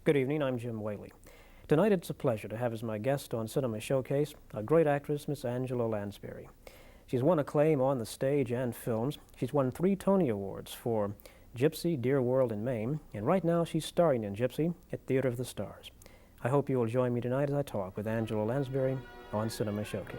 Good evening, I'm Jim Whaley. Tonight it's a pleasure to have as my guest on Cinema Showcase a great actress, Miss Angela Lansbury. She's won acclaim on the stage and films. She's won 3 Tony Awards for Gypsy, Dear World, and Mame, and right now she's starring in Gypsy at Theater of the Stars. I hope you will join me tonight as I talk with Angela Lansbury on Cinema Showcase.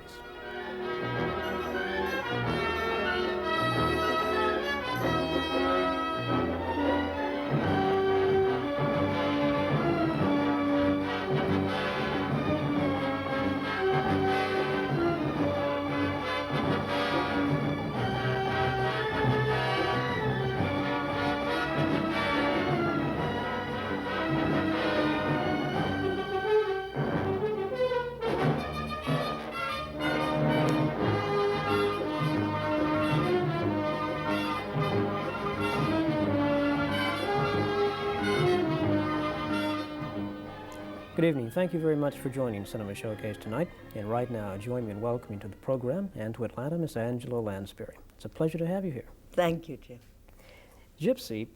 Good evening. Thank you very much for joining Cinema Showcase tonight. And right now, join me in welcoming to the program and to Atlanta, Miss Angela Lansbury. It's a pleasure to have you here. Thank you, Jim. Gypsy,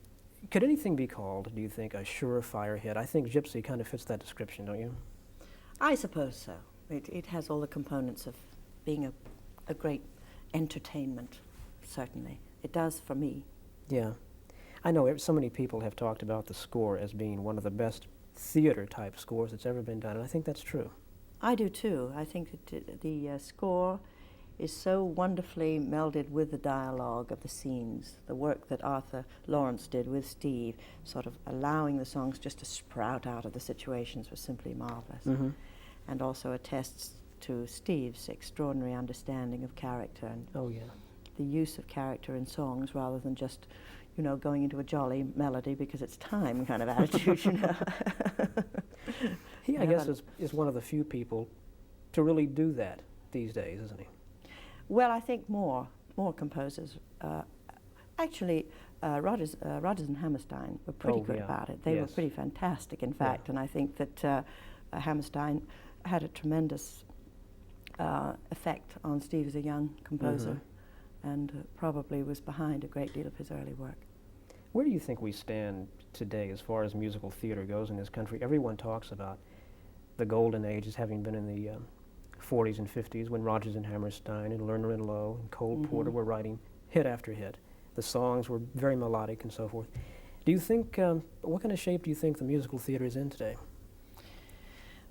could anything be called, do you think, a surefire hit? I think Gypsy kind of fits that description, don't you? I suppose so. It has all the components of being a great entertainment, certainly. It does for me. Yeah. I know so many people have talked about the score as being one of the best theater-type scores that's ever been done, and I think that's true. I do too. I think that the score is so wonderfully melded with the dialogue of the scenes. The work that Arthur Lawrence did with Steve, sort of allowing the songs just to sprout out of the situations, was simply marvelous. Mm-hmm. And also attests to Steve's extraordinary understanding of character and the use of character in songs rather than just, you know, going into a jolly melody because it's time kind of attitude, you know. He, I guess, is one of the few people to really do that these days, isn't he? Well, I think more composers. Actually, Rodgers and Hammerstein were pretty good about it. They were pretty fantastic, in fact, and I think that Hammerstein had a tremendous effect on Steve as a young composer, and probably was behind a great deal of his early work. Where do you think we stand today as far as musical theater goes in this country? Everyone talks about the golden age as having been in the 40s and 50s when Rodgers and Hammerstein and Lerner and Loewe and Cole Porter were writing hit after hit. The songs were very melodic and so forth. Do you think, what kind of shape do you think the musical theater is in today?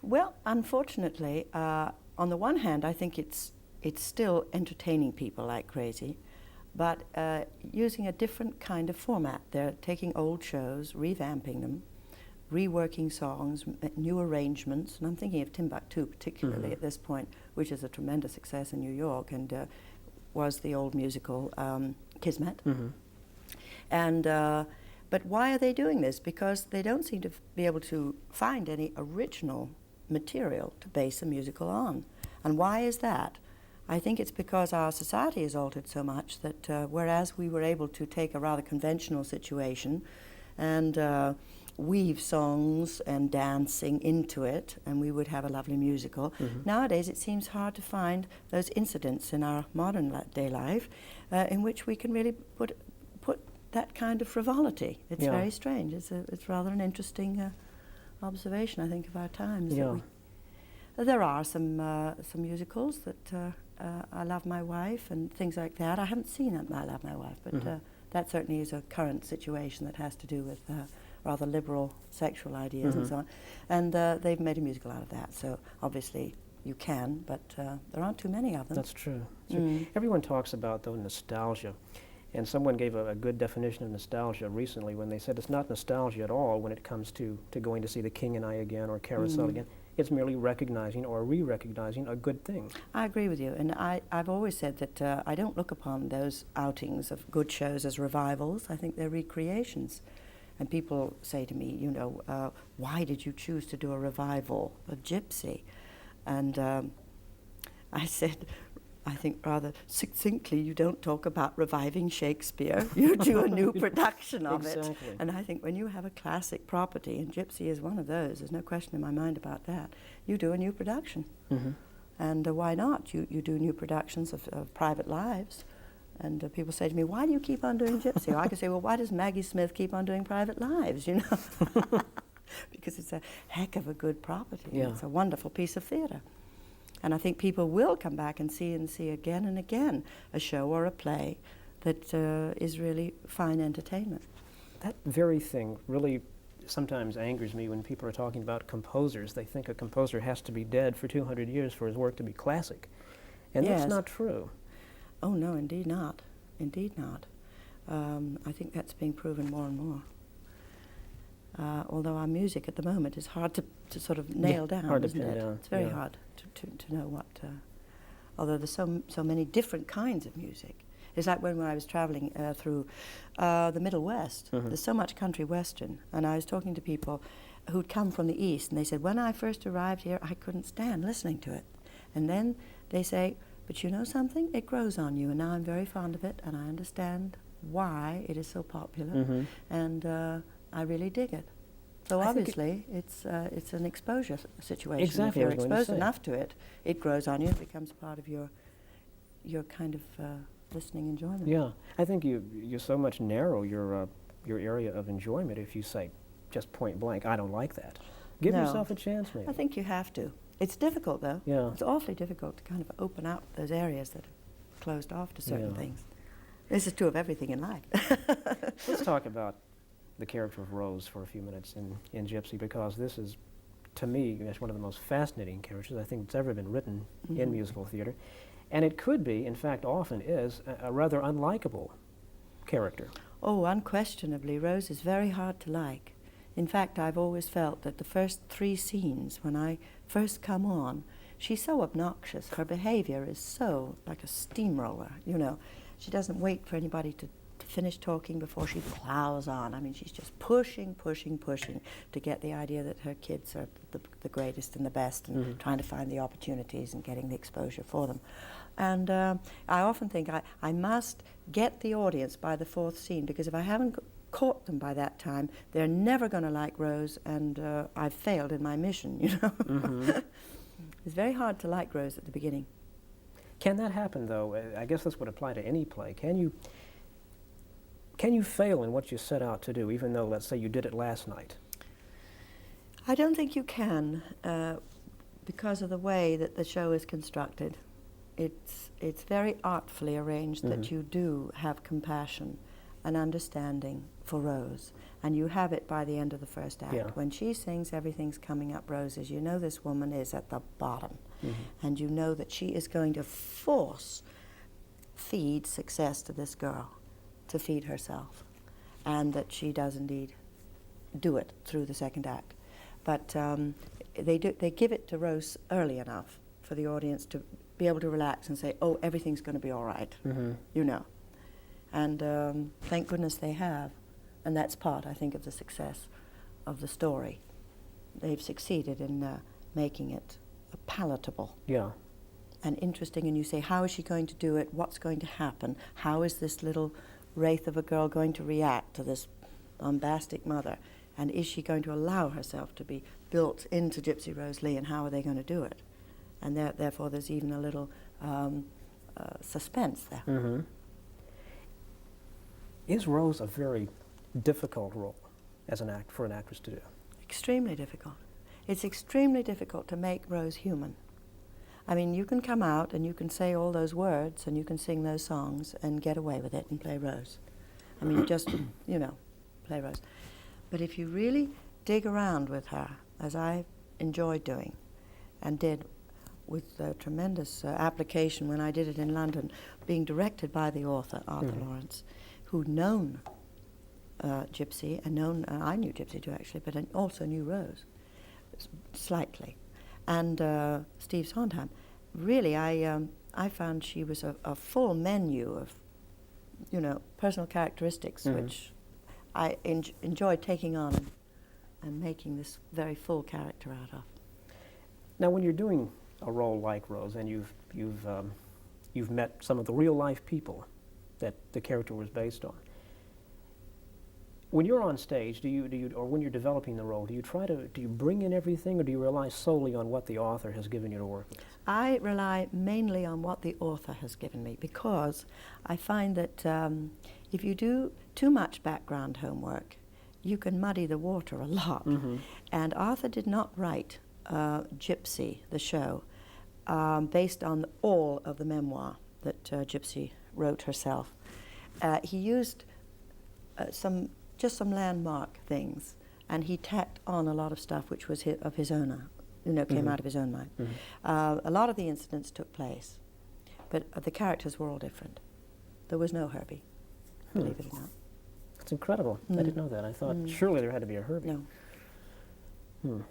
Well, unfortunately, on the one hand, I think it's still entertaining people like crazy, but using a different kind of format. They're taking old shows, revamping them, reworking songs, new arrangements, and I'm thinking of Timbuktu particularly at this point, which is a tremendous success in New York and was the old musical Kismet. And but why are they doing this? Because they don't seem to be able to find any original material to base a musical on. And why is that? I think it's because our society has altered so much that whereas we were able to take a rather conventional situation and weave songs and dancing into it, and we would have a lovely musical. Nowadays it seems hard to find those incidents in our modern day life in which we can really put that kind of frivolity. It's very strange. It's rather an interesting observation, I think, of our times. There are some musicals that I Love My Wife and things like that. I haven't seen I Love My Wife, but that certainly is a current situation that has to do with rather liberal sexual ideas and so on. And they've made a musical out of that, so obviously you can, but there aren't too many of them. That's true. Everyone talks about, though, nostalgia. And someone gave a good definition of nostalgia recently when they said it's not nostalgia at all when it comes to going to see The King and I again or Carousel again. It's merely recognizing or re-recognizing a good thing. I agree with you, and I've always said that I don't look upon those outings of good shows as revivals. I think they're recreations. And people say to me, you know, why did you choose to do a revival of Gypsy? And I said, I think rather succinctly, you don't talk about reviving Shakespeare, you do a new production of it. And I think when you have a classic property, and Gypsy is one of those, there's no question in my mind about that, you do a new production. And why not? You do new productions of Private Lives. And people say to me, why do you keep on doing Gypsy? Or I could say, well, why does Maggie Smith keep on doing Private Lives, you know? Because it's a heck of a good property. Yeah. It's a wonderful piece of theatre. And I think people will come back and see again and again a show or a play that is really fine entertainment. That very thing really sometimes angers me when people are talking about composers. They think a composer has to be dead for 200 years for his work to be classic. And Yes. that's not true. Oh, no, indeed not. Indeed not. I think that's being proven more and more. Although our music at the moment is hard to sort of nail down, hard to isn't pin it? down, It's very yeah. hard to know what... although there's so many different kinds of music. It's like when I was traveling through the Middle West. Mhm. There's so much country western. And I was talking to people who'd come from the East, and they said, when I first arrived here, I couldn't stand listening to it. And then they say, but you know something? It grows on you, and now I'm very fond of it, and I understand why it is so popular, Mhm. and I really dig it. So I think obviously, it's an exposure situation. Exactly, If I you're was going to exposed say. enough to it, it grows on you. It becomes part of your kind of listening enjoyment. Yeah, I think you so much narrow your area of enjoyment if you say just point blank, I don't like that. Give No. yourself a chance, maybe. I think you have to. It's difficult, though. Yeah. It's awfully difficult to kind of open up those areas that are closed off to certain Yeah. things. This is true of everything in life. Let's talk about the character of Rose for a few minutes in Gypsy, because this is, to me, it's one of the most fascinating characters I think that's ever been written in Mhm. musical theater. And it could be, in fact often is, a rather unlikable character. Oh, unquestionably, Rose is very hard to like. In fact, I've always felt that the first 3 scenes, when I first come on, she's so obnoxious. Her behavior is so like a steamroller, you know. She doesn't wait for anybody to finish talking before she plows on. I mean, she's just pushing to get the idea that her kids are the greatest and the best, and Mhm. trying to find the opportunities and getting the exposure for them. And I often think I must get the audience by the 4th scene, because if I haven't caught them by that time, they're never going to like Rose, and I've failed in my mission, you know. Mhm. It's very hard to like Rose at the beginning. Can that happen, though? I guess this would apply to any play. Can you fail in what you set out to do, even though, let's say, you did it last night? I don't think you can, because of the way that the show is constructed. It's very artfully arranged Mhm. that you do have compassion and understanding for Rose, and you have it by the end of the first act. Yeah. When she sings "Everything's Coming Up Roses," you know this woman is at the bottom, Mhm. and you know that she is going to feed success to this girl, to feed herself, and that she does indeed do it through the second act. But they give it to Rose early enough for the audience to be able to relax and say, oh, everything's going to be all right, Mhm. you know. And thank goodness they have. And that's part, I think, of the success of the story. They've succeeded in making it palatable Yeah. and interesting. And you say, how is she going to do it? What's going to happen? How is this little wraith of a girl going to react to this bombastic mother? And is she going to allow herself to be built into Gypsy Rose Lee, and how are they going to do it? And therefore there's even a little suspense there. Mhm. Is Rose a very difficult role as for an actress to do? Extremely difficult. It's extremely difficult to make Rose human. I mean, you can come out and you can say all those words and you can sing those songs and get away with it and play Rose. I mean, just, you know, play Rose. But if you really dig around with her, as I enjoyed doing and did with tremendous application when I did it in London, being directed by the author, Arthur Mhm. Lawrence, who'd known Gypsy, and I knew Gypsy too actually, but I also knew Rose, slightly. And Steve Sondheim. Really, I found she was a full menu of, you know, personal characteristics, Mhm. which I enjoyed taking on and making this very full character out of. Now, when you're doing a role like Rose, and you've met some of the real life people that the character was based on, when you're on stage, or when you're developing the role, do you bring in everything, or do you rely solely on what the author has given you to work with? I rely mainly on what the author has given me, because I find that if you do too much background homework, you can muddy the water a lot. Mm-hmm. And Arthur did not write Gypsy, the show, based on all of the memoir that Gypsy wrote herself. He used some landmark things, and he tacked on a lot of stuff which was of his own, came Mm-hmm. out of his own mind. Mm-hmm. A lot of the incidents took place, but the characters were all different. There was no Herbie, believe it or not. That's incredible. I didn't know that. I thought surely there had to be a Herbie. No.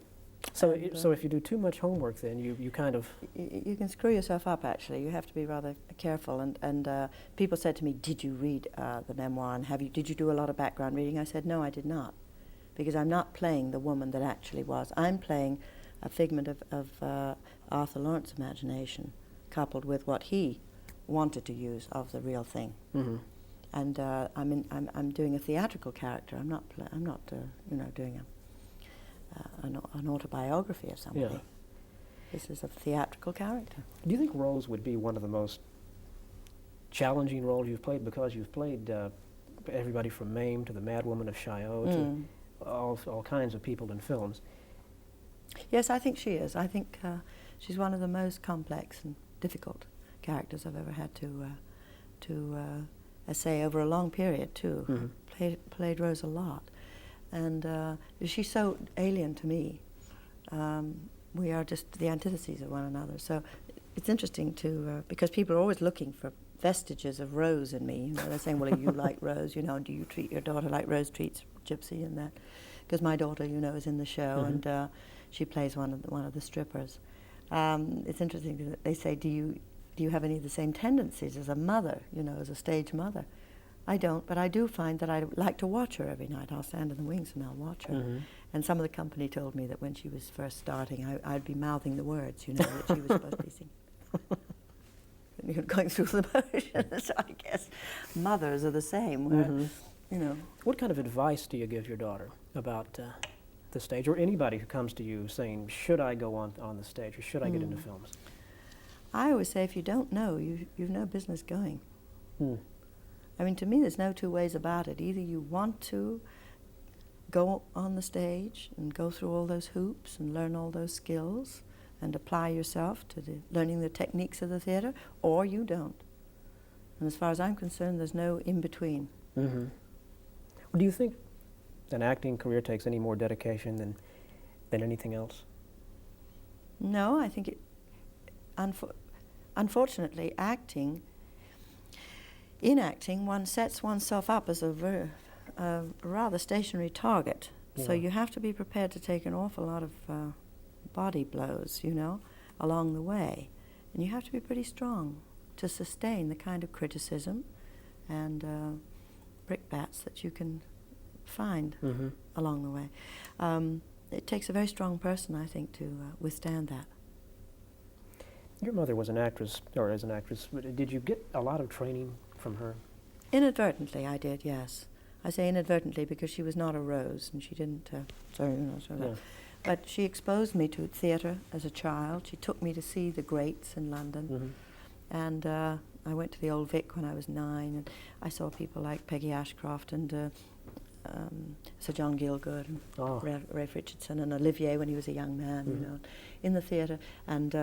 So, And, so if you do too much homework, then you kind of... You can screw yourself up, actually. You have to be rather careful. And people said to me, did you read the memoir, and did you do a lot of background reading? I said, no, I did not, because I'm not playing the woman that actually was. I'm playing a figment of Arthur Lawrence's imagination, coupled with what he wanted to use of the real thing. Mm-hmm. And I'm doing a theatrical character. I'm not doing an autobiography of somebody. Yeah. This is a theatrical character. Do you think Rose would be one of the most challenging roles you've played, because you've played everybody from Mame to the Mad Woman of Chaillot to all kinds of people in films? Yes, I think she is. I think she's one of the most complex and difficult characters I've ever had to essay over a long period too. Mm-hmm. Played Rose a lot, and she's so alien to me. We are just the antitheses of one another. So it's interesting to because people are always looking for vestiges of Rose in me. They're saying, "Well, are you like Rose? Do you treat your daughter like Rose treats Gypsy?" And that, because my daughter, is in the show, and she plays one of the strippers. It's interesting that they say, "Do you have any of the same tendencies as a mother? As a stage mother?" I don't, but I do find that I like to watch her every night. I'll stand in the wings and I'll watch her. Mm-hmm. And some of the company told me that when she was first starting, I'd be mouthing the words, that she was supposed to be singing. Going through the motions. So I guess mothers are the same. Where, What kind of advice do you give your daughter about the stage, or anybody who comes to you saying, should I go on the stage, or should I get into films? I always say, if you don't know, you've no business going. I mean, to me, there's no two ways about it. Either you want to go on the stage and go through all those hoops and learn all those skills and apply yourself to learning the techniques of the theater, or you don't. And as far as I'm concerned, there's no in-between. Mm-hmm. Do you think an acting career takes any more dedication than anything else? No, I think unfortunately, in acting, one sets oneself up as a rather stationary target. Yeah. So you have to be prepared to take an awful lot of body blows, along the way. And you have to be pretty strong to sustain the kind of criticism and brickbats that you can find along the way. It takes a very strong person, I think, to withstand that. Your mother was an actress, or is an actress. Did you get a lot of training from her? Inadvertently, I did, yes. I say inadvertently because she was not a Rose, and she didn't. But she exposed me to theatre as a child. She took me to see the greats in London, and I went to the Old Vic when I was 9, and I saw people like Peggy Ashcroft and Sir John Gielgud and Ralph Richardson and Olivier when he was a young man, in the theatre. And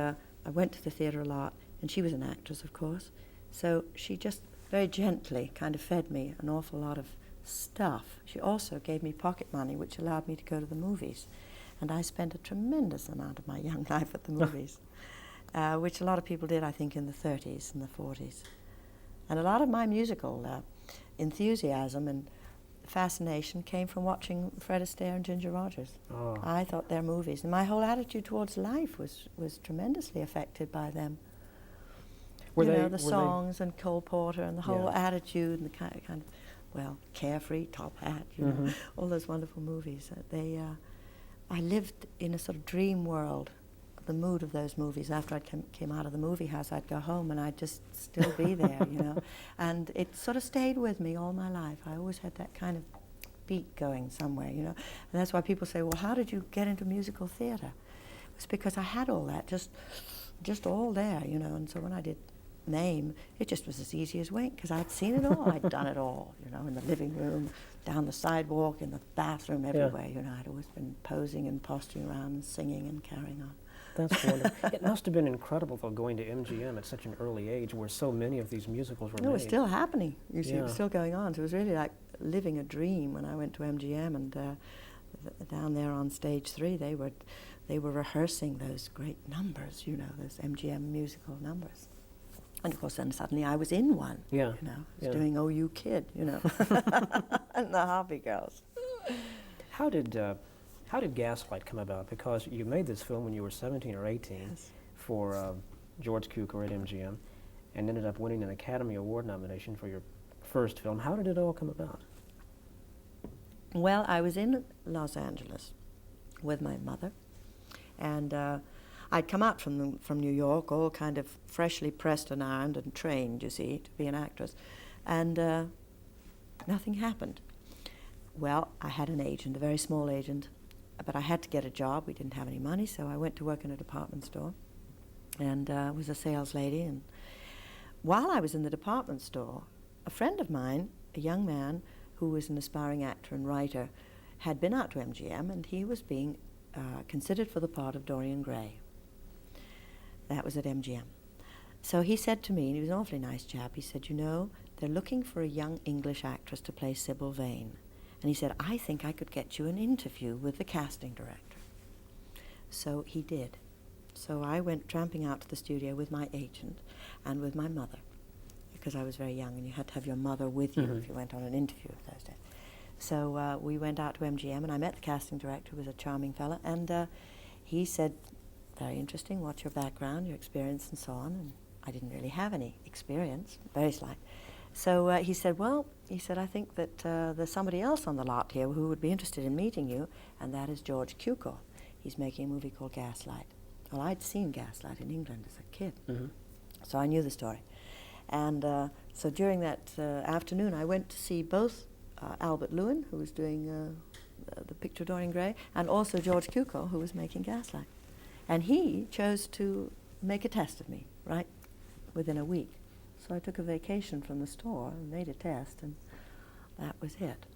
I went to the theatre a lot, and she was an actress, of course. So she just very gently kind of fed me an awful lot of stuff. She also gave me pocket money, which allowed me to go to the movies. And I spent a tremendous amount of my young life at the movies, which a lot of people did, I think, in the 30s and the 40s. And a lot of my musical enthusiasm and fascination came from watching Fred Astaire and Ginger Rogers. Oh. I thought their movies, and my whole attitude towards life was tremendously affected by them. The songs and Cole Porter and the whole attitude and the kind of carefree, top hat, all those wonderful movies. I lived in a sort of dream world, the mood of those movies. After I came out of the movie house, I'd go home and I'd just still be there, And it sort of stayed with me all my life. I always had that kind of beat going somewhere, And that's why people say, well, how did you get into musical theatre? It's because I had all that, just all there, And so when I did name, it just was as easy as wink, because I'd seen it all. I'd done it all, you know, in the living room, down the sidewalk, in the bathroom, everywhere. You know, I'd always been posing and posturing around and singing and carrying on. That's wonderful. It must have been incredible, though, going to MGM at such an early age where so many of these musicals were made. It was still happening, you see, it was Yeah. still going on. So it was really like living a dream when I went to MGM, and down there on stage 3, they were rehearsing those great numbers, you know, those MGM musical numbers. And of course, then suddenly I was in one. Yeah. You know, I was Yeah. doing "Oh You Kid," you know, and the Harvey Girls. How did Gaslight come about? Because you made this film when you were 17 or 18 Yes. for George Cukor at MGM, and ended up winning an Academy Award nomination for your first film. How did it all come about? Well, I was in Los Angeles with my mother, and I'd come out from New York, all kind of freshly pressed and ironed and trained, you see, to be an actress, and nothing happened. Well, I had an agent, a very small agent, but I had to get a job. We didn't have any money, so I went to work in a department store, and was a sales lady. And while I was in the department store, a friend of mine, a young man who was an aspiring actor and writer, had been out to MGM, and he was being considered for the part of Dorian Gray. That was at MGM. So he said to me, and he was an awfully nice chap, he said, you know, they're looking for a young English actress to play Sybil Vane. And he said, I think I could get you an interview with the casting director. So he did. So I went tramping out to the studio with my agent and with my mother, because I was very young, and you had to have your mother with you if you went on an interview of those days. So we went out to MGM, and I met the casting director, who was a charming fella, and he said, very interesting, what's your background, your experience, and so on. And I didn't really have any experience, very slight. So he said, well, I think that there's somebody else on the lot here who would be interested in meeting you, and that is George Cukor. He's making a movie called Gaslight. Well, I'd seen Gaslight in England as a kid, so I knew the story. And so during that afternoon, I went to see both Albert Lewin, who was doing the picture Dorian Gray, and also George Cukor, who was making Gaslight. And he chose to make a test of me, right, within a week. So I took a vacation from the store and made a test, and that was it.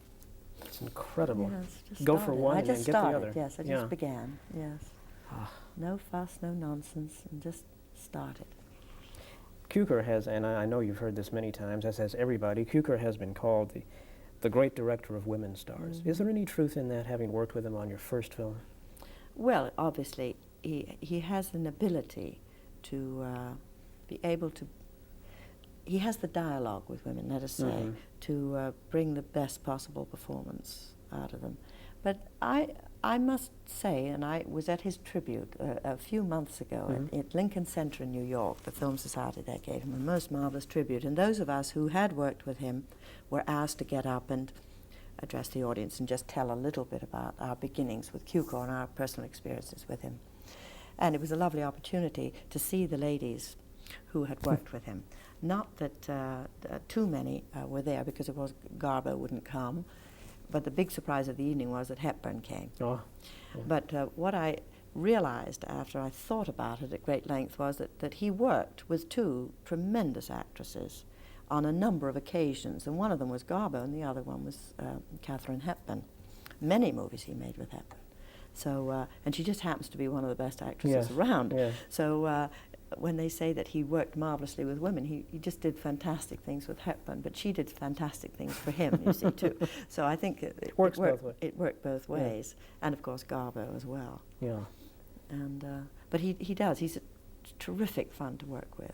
It's incredible. Yes, just Go for started. one I and just then get started, the other. yes, I Yeah. just began, yes. Ah. No fuss, no nonsense, and just started. Cukor has, and I know you've heard this many times, as has everybody, Cukor has been called the great director of women stars. Is there any truth in that, having worked with him on your first film? Well, obviously, he has an ability to be able to, he has the dialogue with women, let us say, to bring the best possible performance out of them. But I must say, and I was at his tribute a few months ago at Lincoln Center in New York. The Film Society there gave him a most marvelous tribute, and those of us who had worked with him were asked to get up and address the audience and just tell a little bit about our beginnings with Cukor and our personal experiences with him. And it was a lovely opportunity to see the ladies who had worked with him. Not that too many were there, because of course Garbo wouldn't come, but the big surprise of the evening was that Hepburn came. Oh, yeah. But what I realized after I thought about it at great length was that he worked with two tremendous actresses on a number of occasions, and one of them was Garbo and the other one was Katharine Hepburn. Many movies he made with Hepburn. So, and she just happens to be one of the best actresses around. Yeah. So when they say that he worked marvelously with women, he just did fantastic things with Hepburn, but she did fantastic things for him, you see, too. So I think it worked worked, both ways. it worked both ways. And of course Garbo as well. Yeah. And but he does. He's a terrific fun to work with.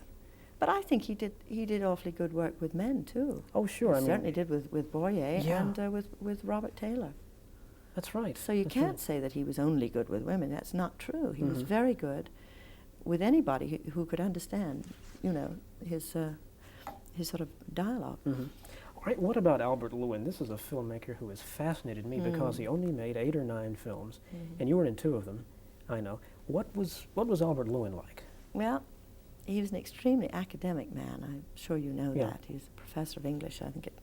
But I think he did awfully good work with men too. Oh, sure. He certainly did with Boyer and with Robert Taylor. That's right. So you can't say that he was only good with women. That's not true. He was very good with anybody who could understand, you know, his sort of dialogue. All right, what about Albert Lewin? This is a filmmaker who has fascinated me because he only made 8 or 9 films, and you were in 2 of them, I know. What was Albert Lewin like? Well, he was an extremely academic man. I'm sure you know that. He was a professor of English, I think, at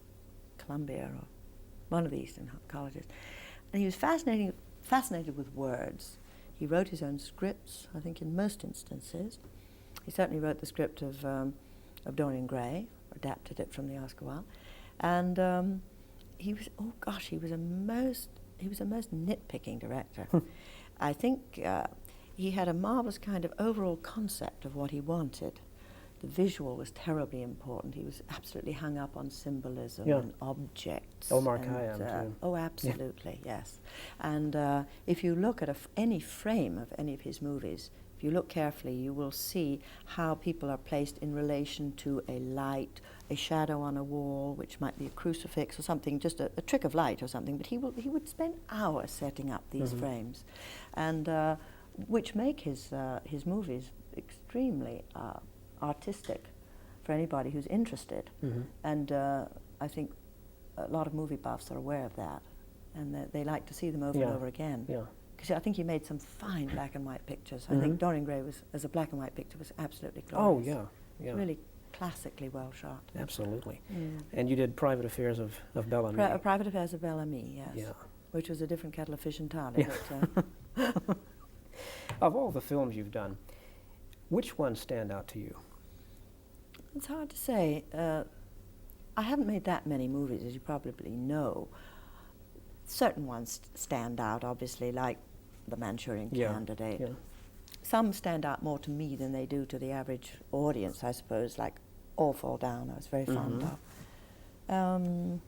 Columbia or one of the Eastern colleges. And he was fascinated with words. He wrote his own scripts, I think, in most instances. He certainly wrote the script of of Dorian Gray, adapted it from the Oscar Wilde, and he was he was a most nitpicking director. I think he had a marvelous kind of overall concept of what he wanted. The visual was terribly important. He was absolutely hung up on symbolism and objects. Omar Khayyam, too. Oh, absolutely, yes. And if you look at any frame of any of his movies, if you look carefully, you will see how people are placed in relation to a light, a shadow on a wall, which might be a crucifix or something, just a trick of light or something. But he would spend hours setting up these frames, and which make his movies extremely artistic for anybody who's interested. And I think a lot of movie buffs are aware of that, and they like to see them over and over again. Because I think he made some fine black and white pictures. I think Dorian Gray as a black and white picture, was absolutely glorious. Oh, yeah. Really classically well shot. Absolutely. And you did Private Affairs of Bellamy. Private Affairs of Bellamy, yes. Yeah. Which was a different kettle of fish entirely. But, of all the films you've done, which ones stand out to you? it's hard to say. I haven't made that many movies, as you probably know. Certain ones stand out, obviously, like The Manchurian Candidate. Yeah. Some stand out more to me than they do to the average audience, I suppose, like All Fall Down, I was very fond of.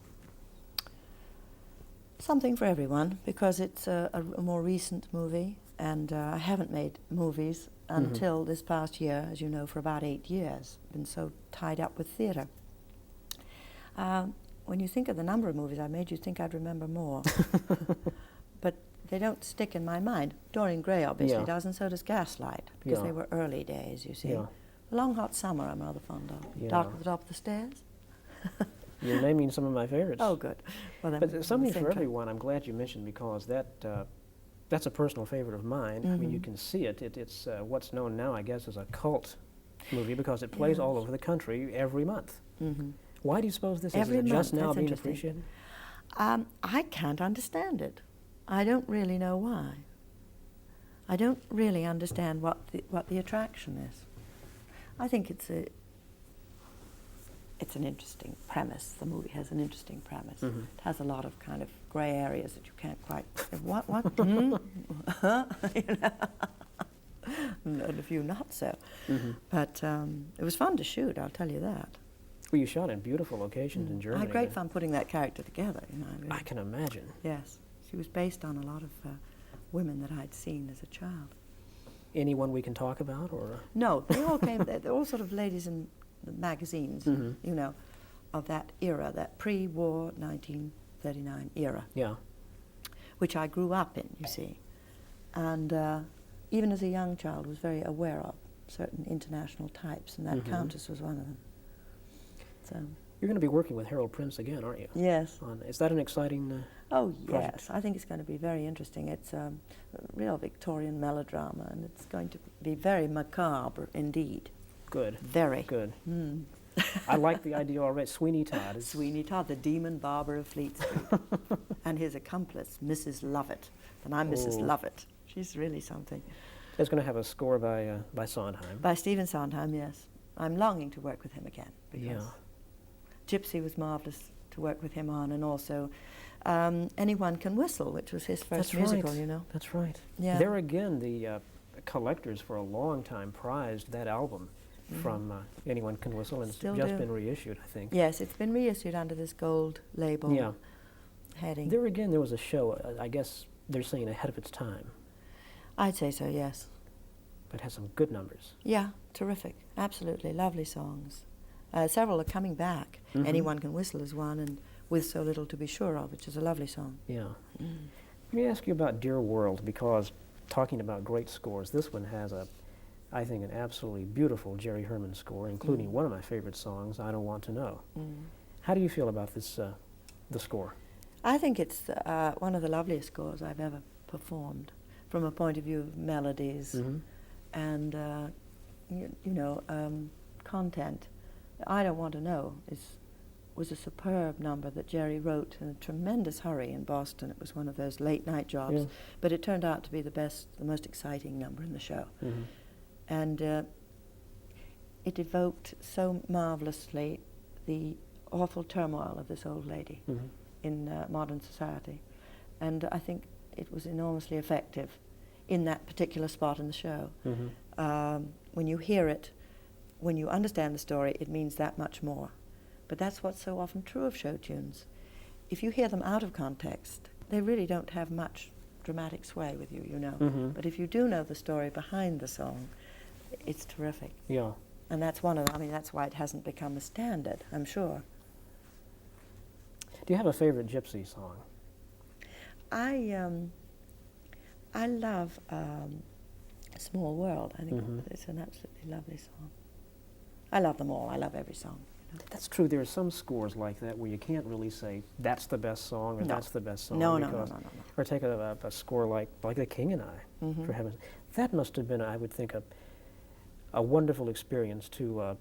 Something for Everyone, because it's a more recent movie, and I haven't made movies until this past year, as you know, for about 8 years. Been so tied up with theatre. When you think of the number of movies I made, you'd think I'd remember more. But they don't stick in my mind. Dorian Gray obviously does, and so does Gaslight, because they were early days, you see. The Long Hot Summer I'm rather fond of. Dark at the Top of the Stairs. You're naming some of my favorites. Oh, good. Well, then but Something for Everyone, I'm glad you mentioned, because that's a personal favorite of mine. I mean, you can see it. It's what's known now, I guess, as a cult movie, because it plays all over the country every month. Why do you suppose this is just now being appreciated? I can't understand it. I don't really know why. I don't really understand what the attraction is. I think it's an interesting premise. The movie has an interesting premise. It has a lot of kind of grey areas that you can't quite say, what? You know? And a few not so. But it was fun to shoot, I'll tell you that. Well, you shot in beautiful locations in Germany. I had great fun putting that character together. You know, I can imagine. Yes. She was based on a lot of women that I'd seen as a child. Anyone we can talk about, or? No, they all came, they're all sort of ladies in the magazines, you know, of that era, that pre-war 1939 era. Yeah. Which I grew up in, you see. And even as a young child was very aware of certain international types, and that Countess was one of them. So. You're going to be working with Harold Prince again, aren't you? Yes. Is that an exciting Oh, project? yes. I think it's going to be very interesting. It's a real Victorian melodrama, and it's going to be very macabre indeed. Good. Very. Good. I like the idea already. Sweeney Todd. Sweeney Todd, the demon barber of Fleet Street. And his accomplice, Mrs. Lovett. And I'm Mrs. Lovett. She's really something. It's going to have a score by Sondheim. By Stephen Sondheim, yes. I'm longing to work with him again, because Gypsy was marvellous to work with him on, and also Anyone Can Whistle, which was his first musical, you know. That's right. Yeah. There again, the collectors for a long time prized that album from Anyone Can Whistle, and Still it's just do. been reissued, I think. Yes, it's been reissued under this gold label heading. There again, there was a show, I guess they're saying ahead of its time. I'd say so, yes. But has some good numbers. Yeah, terrific. Absolutely. Lovely songs. Several are coming back. Anyone Can Whistle is one, and With So Little to Be Sure Of, which is a lovely song. Yeah. Let me ask you about Dear World, because talking about great scores, this one has I think, an absolutely beautiful Jerry Herman score, including one of my favorite songs, I Don't Want to Know. How do you feel about this, the score? I think it's one of the loveliest scores I've ever performed, from a point of view of melodies and, you know, content. I Don't Want to Know was a superb number that Jerry wrote in a tremendous hurry in Boston. It was one of those late night jobs, but it turned out to be the most exciting number in the show. And it evoked so marvelously the awful turmoil of this old lady in modern society. And I think it was enormously effective in that particular spot in the show. When you hear it, when you understand the story, it means that much more. But that's what's so often true of show tunes. If you hear them out of context, they really don't have much dramatic sway with you, you know. But if you do know the story behind the song, it's terrific. Yeah. And that's one of, I mean, that's why it hasn't become a standard, I'm sure. Do you have a favorite Gypsy song? I love Small World. I think it's an absolutely lovely song. I love them all. I love every song. You know? That's true. There are some scores like that where you can't really say that's the best song or that's the best song. No. Or take a score like The King and I, for heaven's sake. That must have been, I would think, a wonderful experience to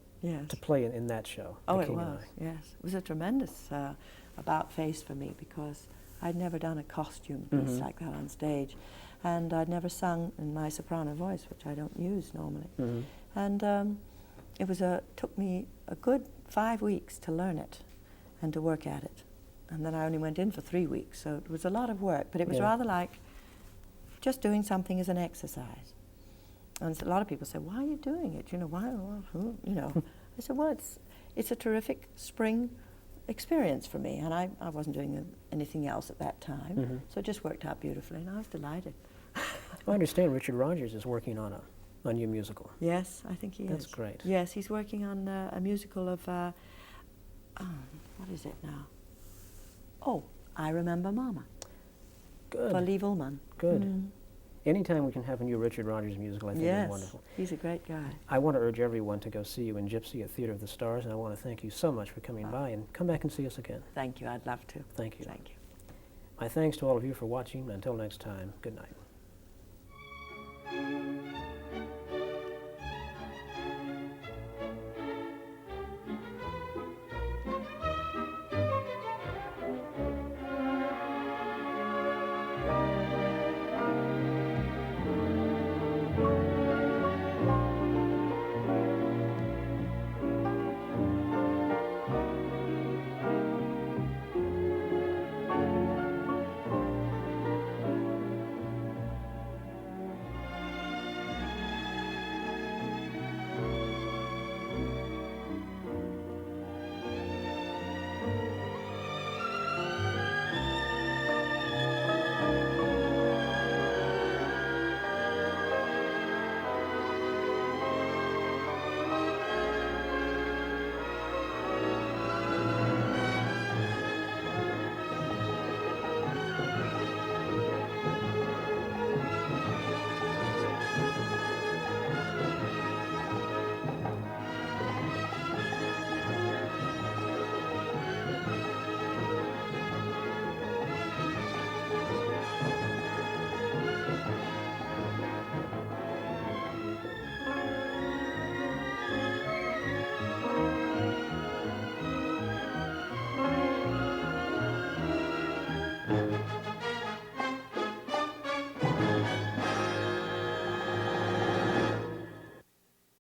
play in that show. Oh, The King it and was. I. Yes, it was a tremendous about face for me because I'd never done a costume piece like that on stage, and I'd never sung in my soprano voice, which I don't use normally. And it took me a good 5 weeks to learn it and to work at it, and then I only went in for 3 weeks, so it was a lot of work. But it was rather like just doing something as an exercise. And a lot of people say, "Why are you doing it? You know, why? Who, you know?" I said, "Well, it's a terrific spring experience for me, and I wasn't doing anything else at that time, so it just worked out beautifully, and I was delighted." I understand Richard Rodgers is working on a new musical. Yes, I think he is. That's great. Yes, he's working on a musical of, what is it now? Oh, I Remember Mama. Good. For Lee Ullman. Good. Anytime we can have a new Richard Rodgers musical, I think is wonderful. He's a great guy. I want to urge everyone to go see you in Gypsy at Theatre of the Stars, and I want to thank you so much for coming by, and come back and see us again. Thank you. I'd love to. Thank you. Thank you. My thanks to all of you for watching. Until next time, good night.